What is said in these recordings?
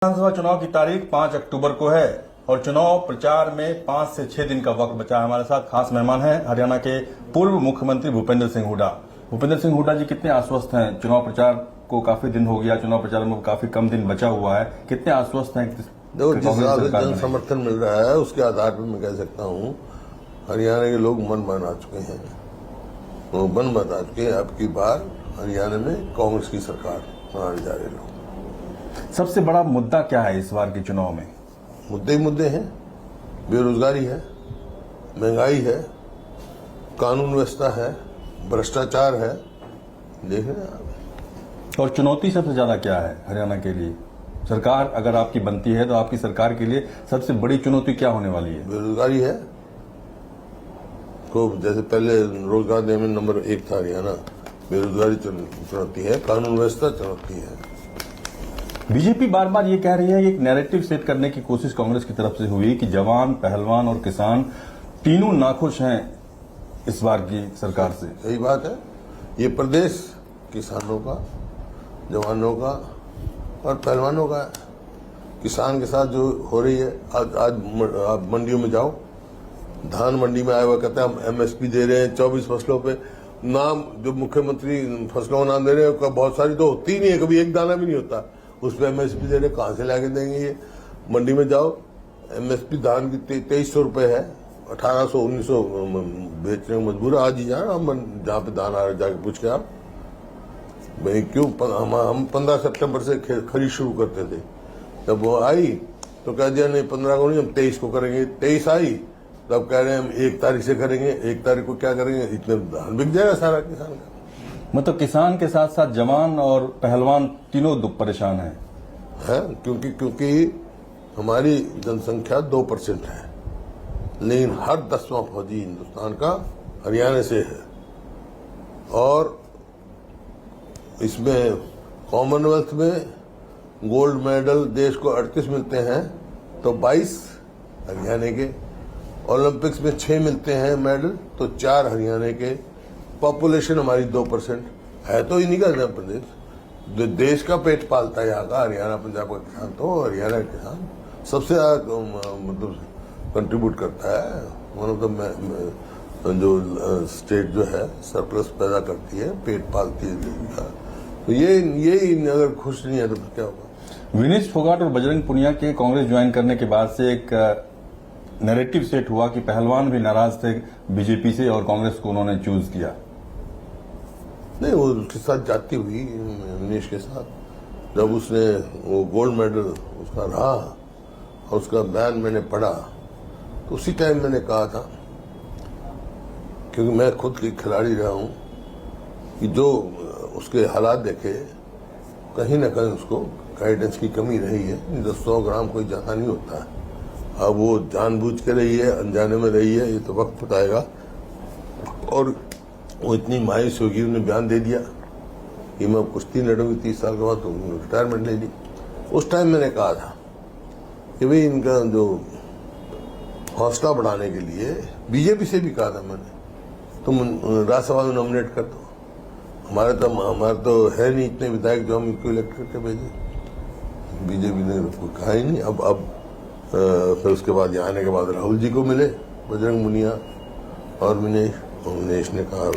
विधानसभा चुनाव की तारीख 5 अक्टूबर को है और चुनाव प्रचार में 5 से 6 दिन का वक्त बचा है। हमारे साथ खास मेहमान हैं हरियाणा के पूर्व मुख्यमंत्री भूपेंद्र सिंह हुड्डा। भूपेंद्र सिंह हुड्डा जी कितने आश्वस्त हैं? चुनाव प्रचार को काफी दिन हो गया, चुनाव प्रचार में काफी कम दिन बचा हुआ है, कितने आश्वस्त हैं? देखो, जिस हिसाब से जन समर्थन मिल रहा है उसके आधार पर मैं कह सकता हूँ हरियाणा के लोग मन बना चुके हैं। वो मन बना चुके हैं। अब की बार हरियाणा में कांग्रेस की सरकार बनाने जा रहे लोग। सबसे बड़ा मुद्दा क्या है इस बार के चुनाव में? मुद्दे ही मुद्दे हैं। बेरोजगारी है, महंगाई है, कानून व्यवस्था है, भ्रष्टाचार है। देख रहे हैं आप। और चुनौती सबसे ज्यादा क्या है हरियाणा के लिए? सरकार अगर आपकी बनती है तो आपकी सरकार के लिए सबसे बड़ी चुनौती क्या होने वाली है? बेरोजगारी है। को जैसे पहले रोजगार देने में नंबर 1 था हरियाणा, बेरोजगारी चुनौती है, कानून व्यवस्था चुनौती है। बीजेपी बार बार ये कह रही है, एक नैरेटिव सेट करने की कोशिश कांग्रेस की तरफ से हुई कि जवान, पहलवान और किसान तीनों नाखुश हैं इस बार की सरकार से। सही बात है। ये प्रदेश किसानों का, जवानों का और पहलवानों का है। किसान के साथ जो हो रही है, आज आप मंडियों में जाओ, धान मंडी में आया हुआ कहते हैं हम एमएसपी दे रहे हैं 24 फसलों पे। नाम जो मुख्यमंत्री फसलों का नाम दे रहे हैं बहुत सारी तो होती ही नहीं है, कभी एक दाना भी नहीं होता। उस पर एमएसपी दे रहे, कहां से लाके देंगे? ये मंडी में जाओ, एमएसपी धान की 2300 रुपए है, 1800 1900 बेचने को मजबूर। आज ही जाना जहाँ पे धान आ रहा है जाके पूछ के आप भाई क्यों। हम 15 सितंबर से खरीद शुरू करते थे, तब वो आई तो कह दिया नहीं 15 को नहीं, हम 23 को करेंगे। 23 आई तब कह रहे हैं हम 1 तारीख से करेंगे। 1 तारीख को क्या करेंगे? इतने धान बिक जाएगा सारा किसान का। मतलब किसान के साथ साथ जवान और पहलवान तीनों दुख परेशान हैं। है क्योंकि हमारी जनसंख्या 2% है, लेकिन हर 10वां फौजी हिंदुस्तान का हरियाणा से है। और इसमें कॉमनवेल्थ में गोल्ड मेडल देश को 38 मिलते हैं तो 22 हरियाणा के। ओलंपिक्स में 6 मिलते हैं मेडल तो 4 हरियाणा के। पॉपुलेशन हमारी 2% है तो इन्हीं का प्रदेश जो देश का पेट पालता है। यहाँ का हरियाणा पंजाब का किसान, तो हरियाणा का किसान सबसे ज्यादा मतलब कंट्रीब्यूट करता है। वन ऑफ द जो स्टेट जो है सरप्लस पैदा करती है, पेट पालती है। तो यही अगर खुश नहीं है तो क्या होगा? विनेश फोगाट और बजरंग पुनिया के कांग्रेस ज्वाइन करने के बाद से एक नैरेटिव सेट हुआ कि पहलवान भी नाराज थे बीजेपी से और कांग्रेस को उन्होंने चूज किया। नहीं, वो उसके साथ जाती हुई विनेश के साथ, जब उसने वो गोल्ड मेडल उसका रहा और उसका बयान मैंने पढ़ा तो उसी टाइम मैंने कहा था, क्योंकि मैं खुद की खिलाड़ी रहा हूं, कि जो उसके हालात देखे कहीं ना कहीं उसको गाइडेंस की कमी रही है। 100 ग्राम कोई ज्यादा नहीं होता है। अब वो जानबूझ के रही है, अनजाने में रही है, ये तो वक्त बताएगा। और वो इतनी मायूस होगी, उन्होंने बयान दे दिया कि मैं कुश्ती लड़ूंगी 30 साल के बाद, तो रिटायरमेंट ले ली। उस टाइम मैंने कहा था कि भाई इनका जो हौसला बढ़ाने के लिए, बीजेपी से भी कहा था मैंने, तुम राज्यसभा में नॉमिनेट कर दो। हमारे तो है नहीं इतने विधायक जो हम इनको इलेक्ट करके भेजे। बीजेपी ने कहा ही नहीं। अब फिर उसके बाद यहाँ आने के बाद राहुल जी को मिले बजरंग मुनिया और विनेश ने कहा,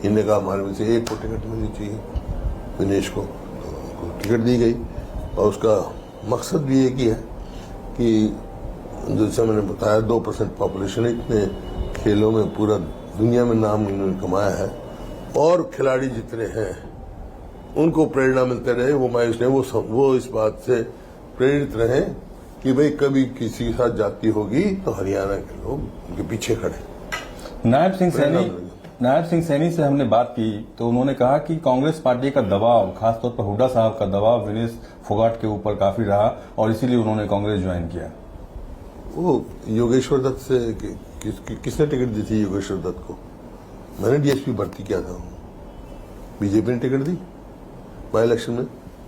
इन्हें कहा हमारे में से एक को टिकट मिलनी चाहिए विनेश को, तो टिकट दी गई। और उसका मकसद भी एक ही है कि जैसे मैंने बताया 2% पॉपुलेशन, इतने खेलों में पूरा दुनिया में नाम इन्होंने कमाया है और खिलाड़ी जितने हैं उनको प्रेरणा मिलते रहे। वो मायूस ने वो इस बात से प्रेरित रहे कि भाई कभी किसी के साथ जाती होगी तो हरियाणा के लोग उनके पीछे खड़े। नायब सिंह सैनी से हमने बात की तो उन्होंने कहा कि कांग्रेस पार्टी का दबाव, खासतौर पर हुड्डा साहब का दबाव विनेश फोगाट के ऊपर काफी रहा और इसीलिए उन्होंने कांग्रेस ज्वाइन किया। वो योगेश्वर दत्त से किसने टिकट दी थी? योगेश्वर दत्त को मैंने डीएसपी भर्ती किया था, बीजेपी ने टिकट दी बाई इलेक्शन में।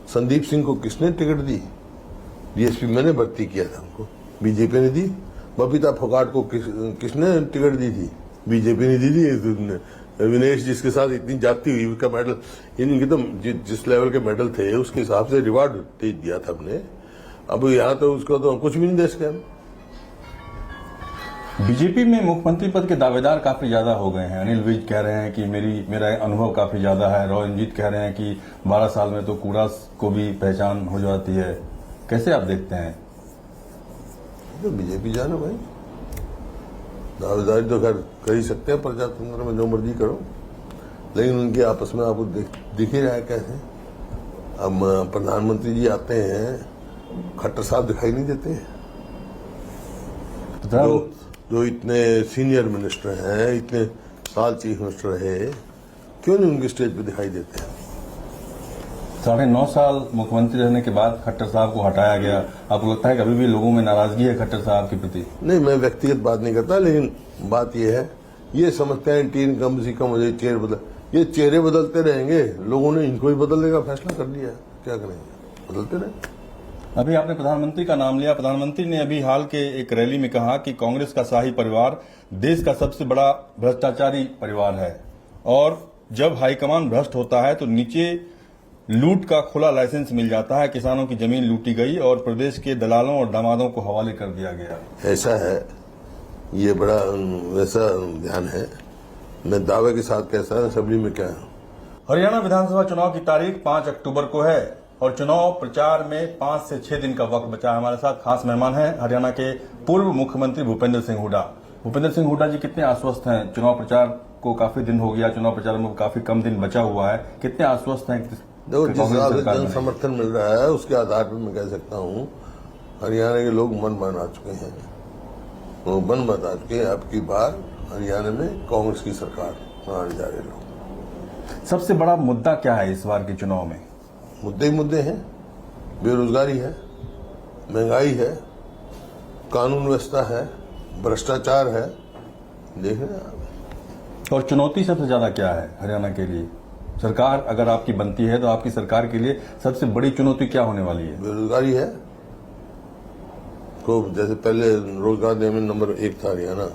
संदीप सिंह को किसने टिकट दी? डीएसपी मैंने भर्ती किया था उनको, बीजेपी ने दी। बबीता फोगाट को किसने टिकट दी थी? बीजेपी ने दी थी। विनेश जिसके साथ इतनी जाती हुई, उसका मेडल, इनके तो जिस लेवल के मेडल थे उसके हिसाब से रिवार्ड दिया था हमने। अब यहाँ तो उसको तो कुछ भी नहीं दे सके हम। बीजेपी में मुख्यमंत्री पद के दावेदार काफी ज्यादा हो गए हैं। अनिल विज कह रहे हैं कि मेरा अनुभव काफी ज्यादा है। रंजीत कह रहे हैं कि 12 साल में तो कूड़ा को भी पहचान हो जाती है। कैसे आप देखते हैं? तो बीजेपी जाना भाई, दावेदारी तो कर ही सकते हैं प्रजातंत्र में, जो मर्जी करो, लेकिन उनके आपस में आपको दिख ही रहा है कैसे। अब प्रधानमंत्री जी आते हैं, खट्टर साहब दिखाई नहीं देते हैं। जो इतने सीनियर मिनिस्टर हैं, इतने साल चीफ मिनिस्टर रहे, क्यों नहीं उनके स्टेज पे दिखाई देते हैं? 9.5 साल मुख्यमंत्री रहने के बाद खट्टर साहब को हटाया गया। आपको लगता है कि अभी भी लोगों में नाराजगी है खट्टर साहब के प्रति? नहीं, मैं व्यक्तिगत बात नहीं करता, लेकिन बात यह है, ये समझते हैं टीन कम से कम मुझे चेहरे बदल, ये चेहरे बदलते रहेंगे, लोगों ने इनको ही बदलने का फैसला कर लिया, क्या करेंगे, बदलते रहे। अभी आपने प्रधानमंत्री का नाम लिया। प्रधानमंत्री ने अभी हाल के एक रैली में कहा कि कांग्रेस का शाही परिवार देश का सबसे बड़ा भ्रष्टाचारी परिवार है, और जब हाईकमान भ्रष्ट होता है तो नीचे लूट का खुला लाइसेंस मिल जाता है। किसानों की जमीन लूटी गई और प्रदेश के दलालों और दामादों को हवाले कर दिया गया। ऐसा है, ये बड़ा वैसा ध्यान है। मैं दावे के साथ कैसा असेंबली में क्या है। हरियाणा विधानसभा चुनाव की तारीख 5 अक्टूबर को है और चुनाव प्रचार में 5 से 6 दिन का वक्त बचा है। हमारे साथ खास मेहमान हैं हरियाणा के पूर्व मुख्यमंत्री भूपेंद्र सिंह हुड्डा। भूपेंद्र सिंह हुड्डा जी, कितने आश्वस्त हैं? चुनाव प्रचार को काफी दिन हो गया, चुनाव प्रचार में काफी कम दिन बचा हुआ है, कितने आश्वस्त हैं? देखो, जिस हिसाब से जन समर्थन मिल रहा है उसके आधार पर मैं कह सकता हूँ हरियाणा के लोग मन बना चुके हैं। वो मन बना चुके हैं। अब की बार हरियाणा में कांग्रेस की सरकार बनाने जा रहे लोग। सबसे बड़ा मुद्दा क्या है इस बार के चुनाव में? मुद्दे ही मुद्दे हैं। बेरोजगारी है, महंगाई है, कानून व्यवस्था है, भ्रष्टाचार है, देख रहे हैं आप। और चुनौती सबसे ज्यादा क्या है हरियाणा के लिए? सरकार अगर आपकी बनती है तो आपकी सरकार के लिए सबसे बड़ी चुनौती क्या होने वाली है? बेरोजगारी है। को जैसे पहले रोजगार देने में नंबर 1 था हरियाणा।